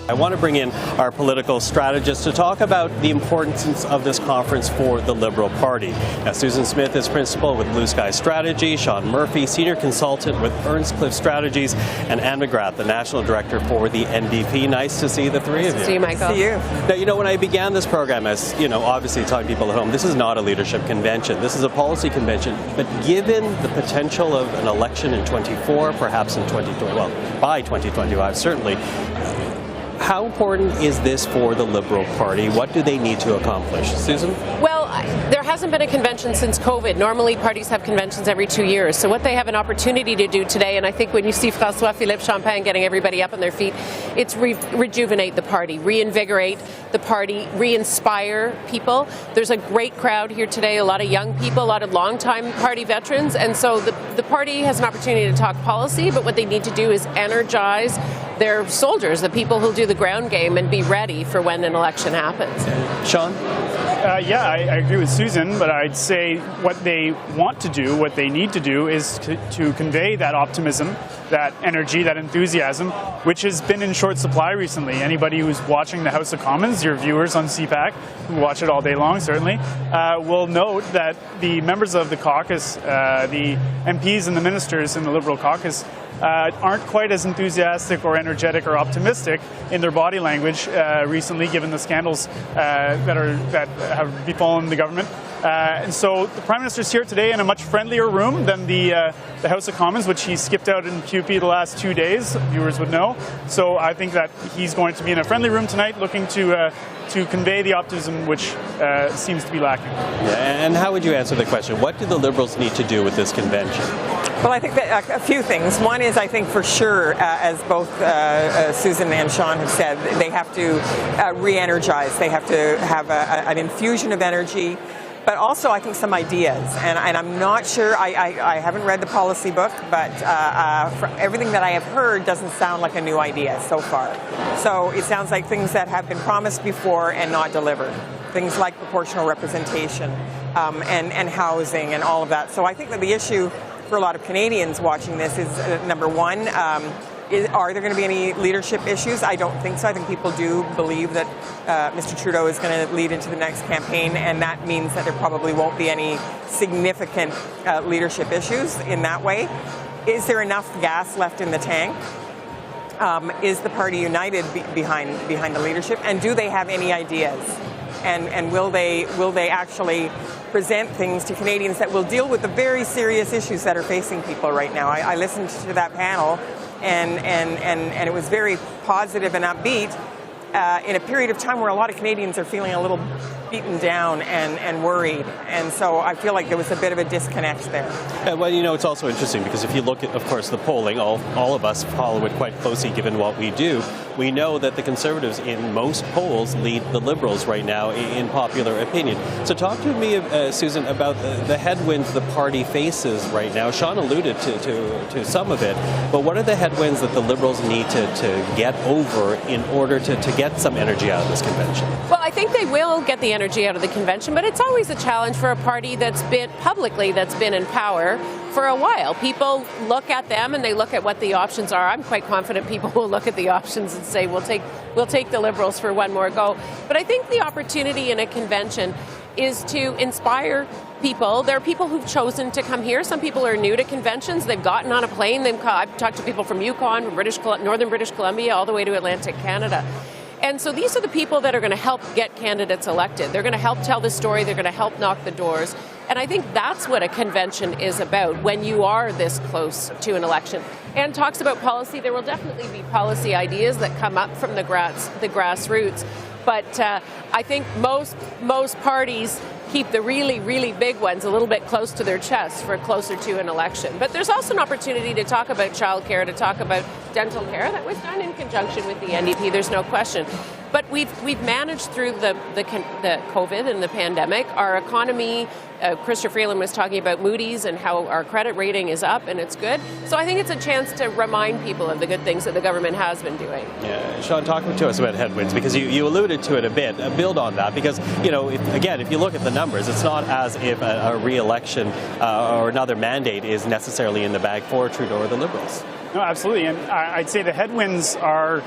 I want to bring in our political strategist to talk about the importance of this conference for the Liberal Party. Now, Susan Smith is principal with Blue Sky Strategy, Sean Murphy, senior consultant with Earnscliffe Strategies, and Anne McGrath, the national director for the NDP. Nice to see the three of you. See you, Michael. See you. Now, when I began this program, as obviously telling people at home, this is not a leadership convention. This is a policy convention. But given the potential of an election in 24, perhaps in 2020, well, by 2025, certainly. How important is this for the Liberal Party? What do they need to accomplish? Susan? Well, there hasn't been a convention since COVID. Normally, parties have conventions every 2 years. So what they have an opportunity to do today, and I think when you see François-Philippe Champagne getting everybody up on their feet, it's rejuvenate the party, reinvigorate the party, re-inspire people. There's a great crowd here today, a lot of young people, a lot of longtime party veterans, and so the party has an opportunity to talk policy, but what they need to do is energize their soldiers, the people who'll do the ground game and be ready for when an election happens. Sean? Yeah, I agree with Susan, but I'd say what they want to do, what they need to do is to convey that optimism, that energy, that enthusiasm, which has been in short supply recently. Anybody who's watching the House of Commons, your viewers on CPAC, who watch it all day long certainly, will note that the members of the caucus, the MPs and the ministers in the Liberal caucus, aren't quite as enthusiastic or energetic or optimistic in their body language recently, given the scandals that have befallen the government. And so the Prime Minister's here today in a much friendlier room than the House of Commons, which he skipped out in QP the last 2 days, viewers would know. So I think that he's going to be in a friendly room tonight looking to convey the optimism which seems to be lacking. Yeah, and how would you answer the question? What do the Liberals need to do with this convention? Well, I think that a few things. One is, I think for sure, as both Susan and Sean have said, they have to re-energize. They have to have an infusion of energy, but also I think some ideas. And I'm not sure, I haven't read the policy book, but from everything that I have heard doesn't sound like a new idea so far. So it sounds like things that have been promised before and not delivered. Things like proportional representation and housing and all of that. So I think that the issue for a lot of Canadians watching this is, number one, are there going to be any leadership issues? I don't think so. I think people do believe that Mr. Trudeau is going to lead into the next campaign, and that means that there probably won't be any significant leadership issues in that way. Is there enough gas left in the tank? Is the party united behind the leadership? And do they have any ideas? And will they actually present things to Canadians that will deal with the very serious issues that are facing people right now? I listened to that panel, and it was very positive and upbeat in a period of time where a lot of Canadians are feeling a little beaten down and worried. And so I feel like there was a bit of a disconnect there. Yeah, well, it's also interesting because if you look at, of course, the polling, all of us follow it quite closely given what we do. We know that the Conservatives in most polls lead the Liberals right now in popular opinion. So talk to me, Susan, about the headwinds the party faces right now. Sean alluded to some of it, but what are the headwinds that the Liberals need to get over in order to get some energy out of this convention? Well, I think they will get the energy out of the convention, but it's always a challenge for a party that's been in power for a while. People look at them and they look at what the options are. I'm quite confident people will look at the options and say, we'll take the Liberals for one more go. But I think the opportunity in a convention is to inspire people. There are people who've chosen to come here. Some people are new to conventions. They've gotten on a plane. I've talked to people from Yukon, from northern British Columbia, all the way to Atlantic Canada. And so these are the people that are going to help get candidates elected. They're going to help tell the story. They're going to help knock the doors. And I think that's what a convention is about when you are this close to an election. Anne talks about policy. There will definitely be policy ideas that come up from the grassroots. But I think most parties keep the really, really big ones a little bit close to their chest for closer to an election. But there's also an opportunity to talk about childcare, to talk about dental care. That was done in conjunction with the NDP, there's no question. But we've managed through the COVID and the pandemic. Our economy, Chrystia Freeland was talking about Moody's and how our credit rating is up and it's good. So I think it's a chance to remind people of the good things that the government has been doing. Yeah, Sean, talk to us about headwinds, because you alluded to it a bit. Build on that, because, if you look at the numbers, it's not as if a re-election or another mandate is necessarily in the bag for Trudeau or the Liberals. No, absolutely. And I'd say the headwinds are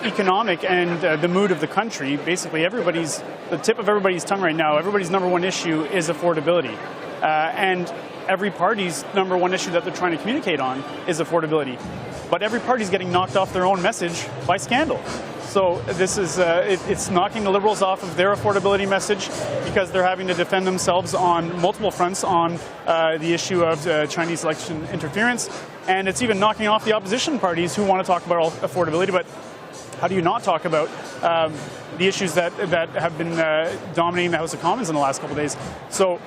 economic and the mood of the country. Basically, the tip of everybody's tongue right now, everybody's number one issue is affordability. And every party's number one issue that they're trying to communicate on is affordability. But every party's getting knocked off their own message by scandal. So this is it's knocking the Liberals off of their affordability message because they're having to defend themselves on multiple fronts on the issue of Chinese election interference, and it's even knocking off the opposition parties who want to talk about affordability. But how do you not talk about the issues that have been dominating the House of Commons in the last couple of days? So.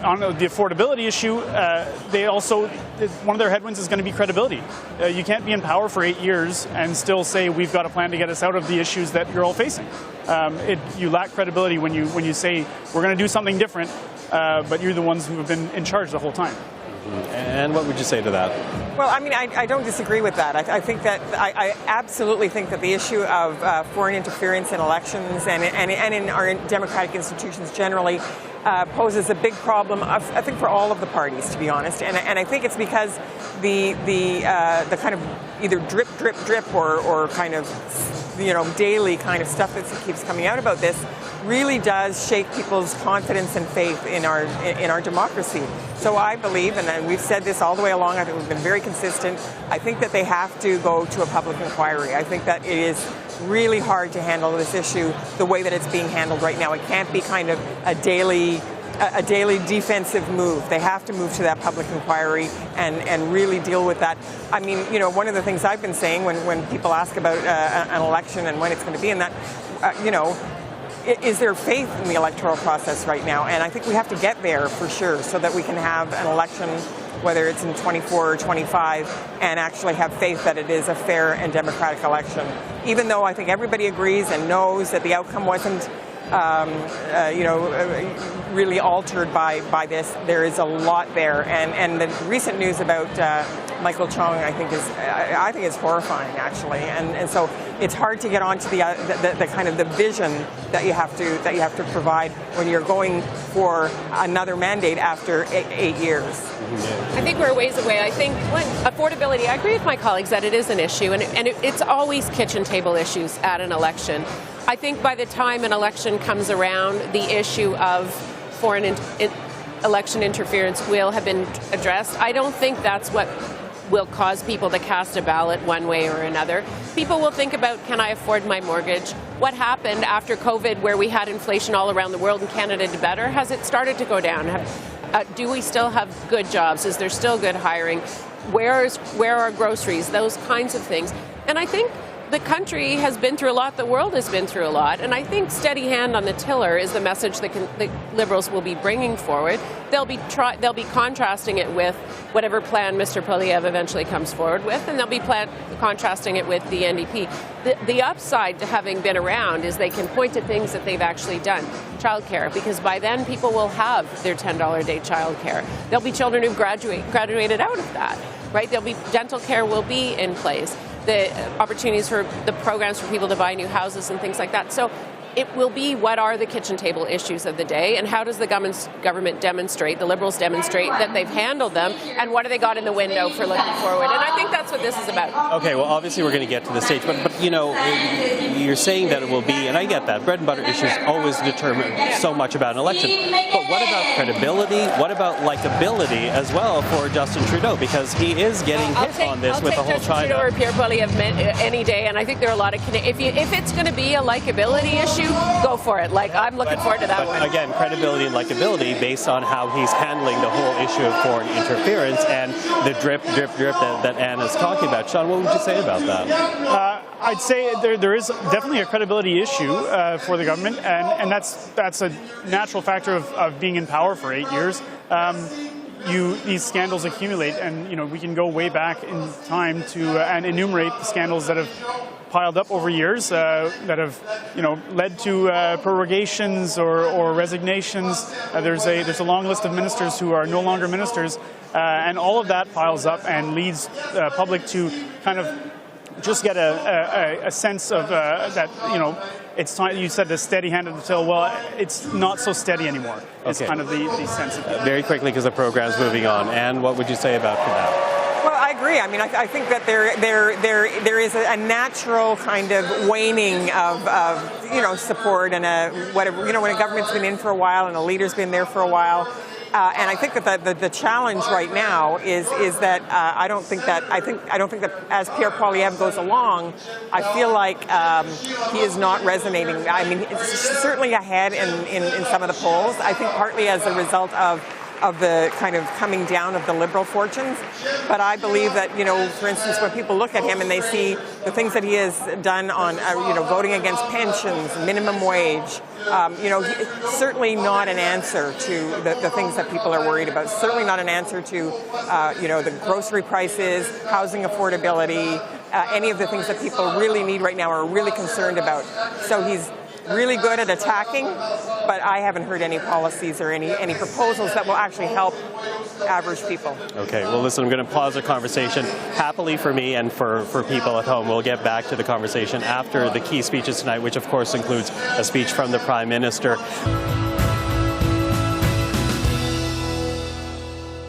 On the affordability issue, one of their headwinds is going to be credibility. You can't be in power for 8 years and still say we've got a plan to get us out of the issues that you're all facing. You lack credibility when you say we're going to do something different, but you're the ones who have been in charge the whole time. And what would you say to that? Well, I mean, I don't disagree with that. I think that I absolutely think that the issue of foreign interference in elections and in our democratic institutions generally poses a big problem, I think, for all of the parties, to be honest. And I think it's because the kind of either drip, drip, drip or kind of, daily kind of stuff that keeps coming out about this really does shake people's confidence and faith in our democracy. So I believe, and we've said this all the way along, I think we've been very consistent, I think that they have to go to a public inquiry. I think that it is really hard to handle this issue the way that it's being handled right now. It can't be kind of a daily defensive move. They have to move to that public inquiry and really deal with that. I mean, one of the things I've been saying when people ask about an election and when it's going to be in that, is there faith in the electoral process right now? And I think we have to get there for sure so that we can have an election, whether it's in 24 or 25, and actually have faith that it is a fair and democratic election. Even though I think everybody agrees and knows that the outcome wasn't really altered by this, there is a lot there. And the recent news about Michael Chong, I think is horrifying, actually. And so it's hard to get onto the kind of the vision that you have to provide when you're going for another mandate after 8 years. I think we're a ways away. I think affordability, I agree with my colleagues that it is an issue, and it's always kitchen table issues at an election. I think by the time an election comes around, the issue of foreign election interference will have been addressed. I don't think that's what will cause people to cast a ballot one way or another. People will think about, can I afford my mortgage? What happened after COVID, where we had inflation all around the world and Canada did better? Has it started to go down? Do we still have good jobs? Is there still good hiring? Where are groceries? Those kinds of things. And I think the country has been through a lot, the world has been through a lot, and I think steady hand on the tiller is the message that the Liberals will be bringing forward. They'll be contrasting it with whatever plan Mr. Poilievre eventually comes forward with, and they'll be contrasting it with the NDP. The upside to having been around is they can point to things that they've actually done. Childcare, because by then people will have their $10 a day childcare. There'll be children who've graduated out of that, right? Dental care will be in place. The opportunities for the programs for people to buy new houses and things like that. So it will be, what are the kitchen table issues of the day, and how does the government demonstrate, the Liberals demonstrate that they've handled them, and what have they got in the window for looking forward? And I think that's what this is about. Okay, well, obviously we're going to get to the stage, but you're saying that it will be, and I get that, bread and butter issues always determine so much about an election. But what about credibility? What about likability as well for Justin Trudeau? Because he is getting hit on this with the whole China. I'll take Justin Trudeau or Pierre Poilievre any day, and I think there are a lot of if it's going to be a likability issue, go for it. I'm looking forward to that one. Again, credibility and likability based on how he's handling the whole issue of foreign interference and the drip, drip, drip that Anne is talking about. Sean, what would you say about that? I'd say there is definitely a credibility issue for the government, and that's a natural factor of being in power for 8 years. These scandals accumulate, and we can go way back in time to and enumerate the scandals that have piled up over years that have led to prorogations or resignations. There's a long list of ministers who are no longer ministers, and all of that piles up and leads public to kind of just get a sense of that it's time. You said the steady hand on the till. Well, it's not so steady anymore. It's kind of the sense of it. Very quickly, because the program's moving on. And what would you say about that? Well, I agree. I mean, I think that there is a natural kind of waning of support and whatever. When a government's been in for a while and a leader's been there for a while. And I think that the challenge right now is that I don't think that as Pierre Poilievre goes along, I feel like he is not resonating. I mean, it's certainly ahead in some of the polls. I think partly as a result of the kind of coming down of the Liberal fortunes. But I believe that, for instance, when people look at him and they see the things that he has done on, voting against pensions, minimum wage, certainly not an answer to the things that people are worried about. Certainly not an answer to, the grocery prices, housing affordability, any of the things that people really need right now are really concerned about. So he's really good at attacking, but I haven't heard any policies or any proposals that will actually help average people. Okay, well listen, I'm going to pause the conversation. Happily for me and for people at home, we'll get back to the conversation after the key speeches tonight, which of course includes a speech from the Prime Minister.